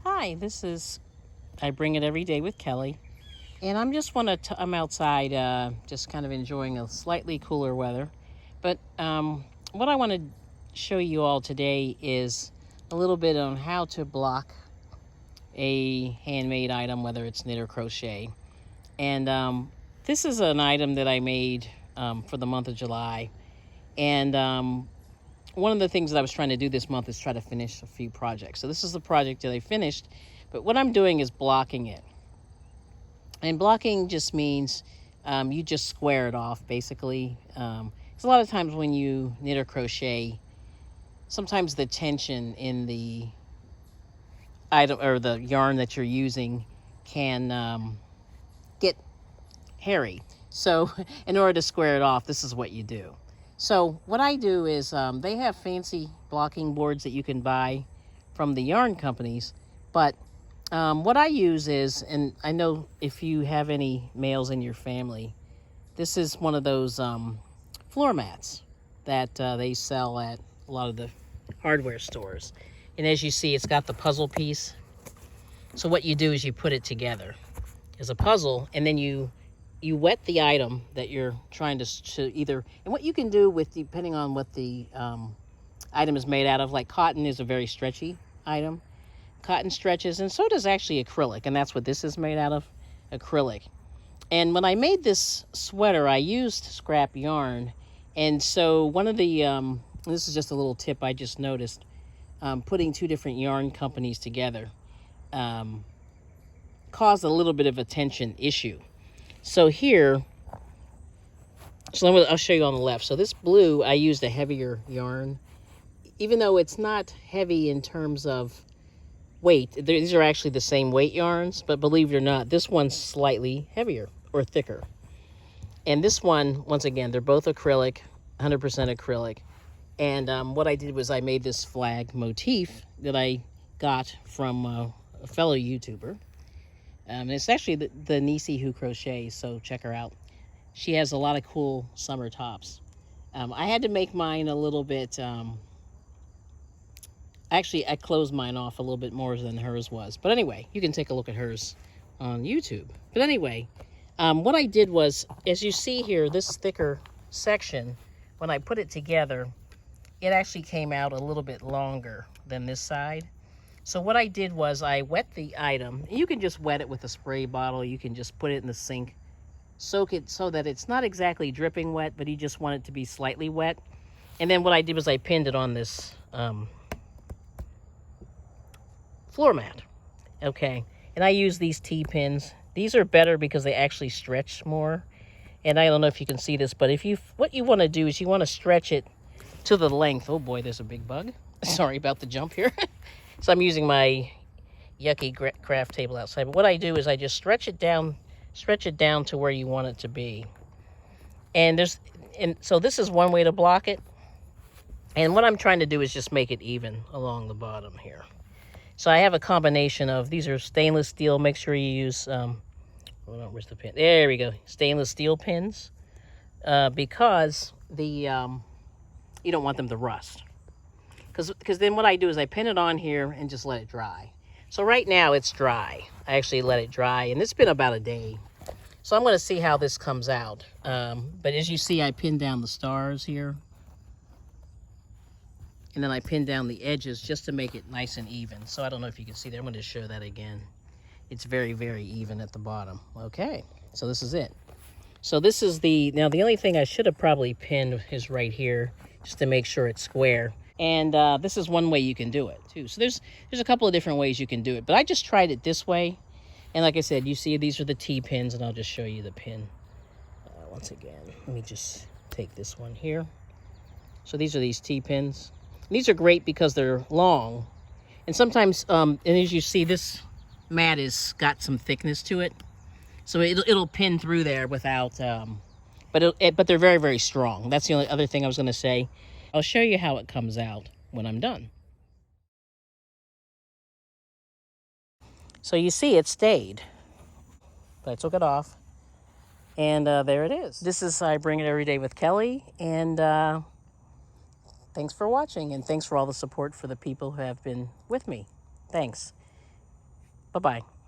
Hi, this is I Bring It Every Day with Kelly, and I'm outside, just kind of enjoying a slightly cooler weather. But what I want to show you all today is a little bit on how to block a handmade item, whether it's knit or crochet. And this is an item that I made for the month of July, and one of the things that I was trying to do this month is try to finish a few projects. So this is the project that I finished, but what I'm doing is blocking it. And blocking just means you just square it off, basically. 'Cause a lot of times when you knit or crochet, sometimes the tension in the item or the yarn that you're using can get hairy. So in order to square it off, this is what you do. So what I do is they have fancy blocking boards that you can buy from the yarn companies, but what I use is, and I know if you have any males in your family, this is one of those floor mats that they sell at a lot of the hardware stores. And as you see, it's got the puzzle piece. So what you do is you put it together as a puzzle, and then you wet the item that you're trying to either, and what you can do with, depending on what the item is made out of, like cotton is a very stretchy item. Cotton stretches, and so does actually acrylic, and that's what this is made out of, acrylic. And when I made this sweater, I used scrap yarn, and so one of the, this is just a little tip I just noticed, putting two different yarn companies together caused a little bit of a tension issue. So here, I'll show you on the left. So this blue, I used a heavier yarn, even though it's not heavy in terms of weight. These are actually the same weight yarns, but believe it or not, this one's slightly heavier or thicker. And this one, once again, they're both acrylic, 100% acrylic. And what I did was I made this flag motif that I got from a fellow YouTuber. It's actually the Nisi who crochets, so check her out. She has a lot of cool summer tops. I had to make mine a little bit, actually I closed mine off a little bit more than hers was. But anyway, you can take a look at hers on YouTube. But anyway, what I did was, as you see here, this thicker section, when I put it together, it actually came out a little bit longer than this side. So what I did was I wet the item. You can just wet it with a spray bottle. You can just put it in the sink. Soak it so that it's not exactly dripping wet, but you just want it to be slightly wet. And then what I did was I pinned it on this floor mat. Okay. And I use these T-pins. These are better because they actually stretch more. And I don't know if you can see this, but what you want to do is you want to stretch it to the length. Oh boy, there's a big bug. Sorry about the jump here. So I'm using my yucky craft table outside. But what I do is I just stretch it down to where you want it to be. And so this is one way to block it. And what I'm trying to do is just make it even along the bottom here. So I have a combination of, these are stainless steel. Make sure you use, hold on, where's the pin? There we go. Stainless steel pins, because you don't want them to rust. Because then what I do is I pin it on here and just let it dry. So right now it's dry. I actually let it dry, and it's been about a day. So I'm going to see how this comes out. But as you see, I pinned down the stars here. And then I pinned down the edges just to make it nice and even. So I don't know if you can see that. I'm going to show that again. It's very, very even at the bottom. Okay, so this is it. So this is now the only thing I should have probably pinned is right here, just to make sure it's square. And this is one way you can do it too. So there's a couple of different ways you can do it, but I just tried it this way. And like I said, you see these are the T-pins, and I'll just show you the pin once again. Let me just take this one here. So these are these T-pins. These are great because they're long. And sometimes, and as you see, this mat has got some thickness to it. So it'll pin through there without, but they're very, very strong. That's the only other thing I was going to say. I'll show you how it comes out when I'm done. So you see it stayed, but I took it off, and there it is. This is I Bring It Every Day with Kelly, and thanks for watching, and thanks for all the support for the people who have been with me. Thanks. Bye-bye.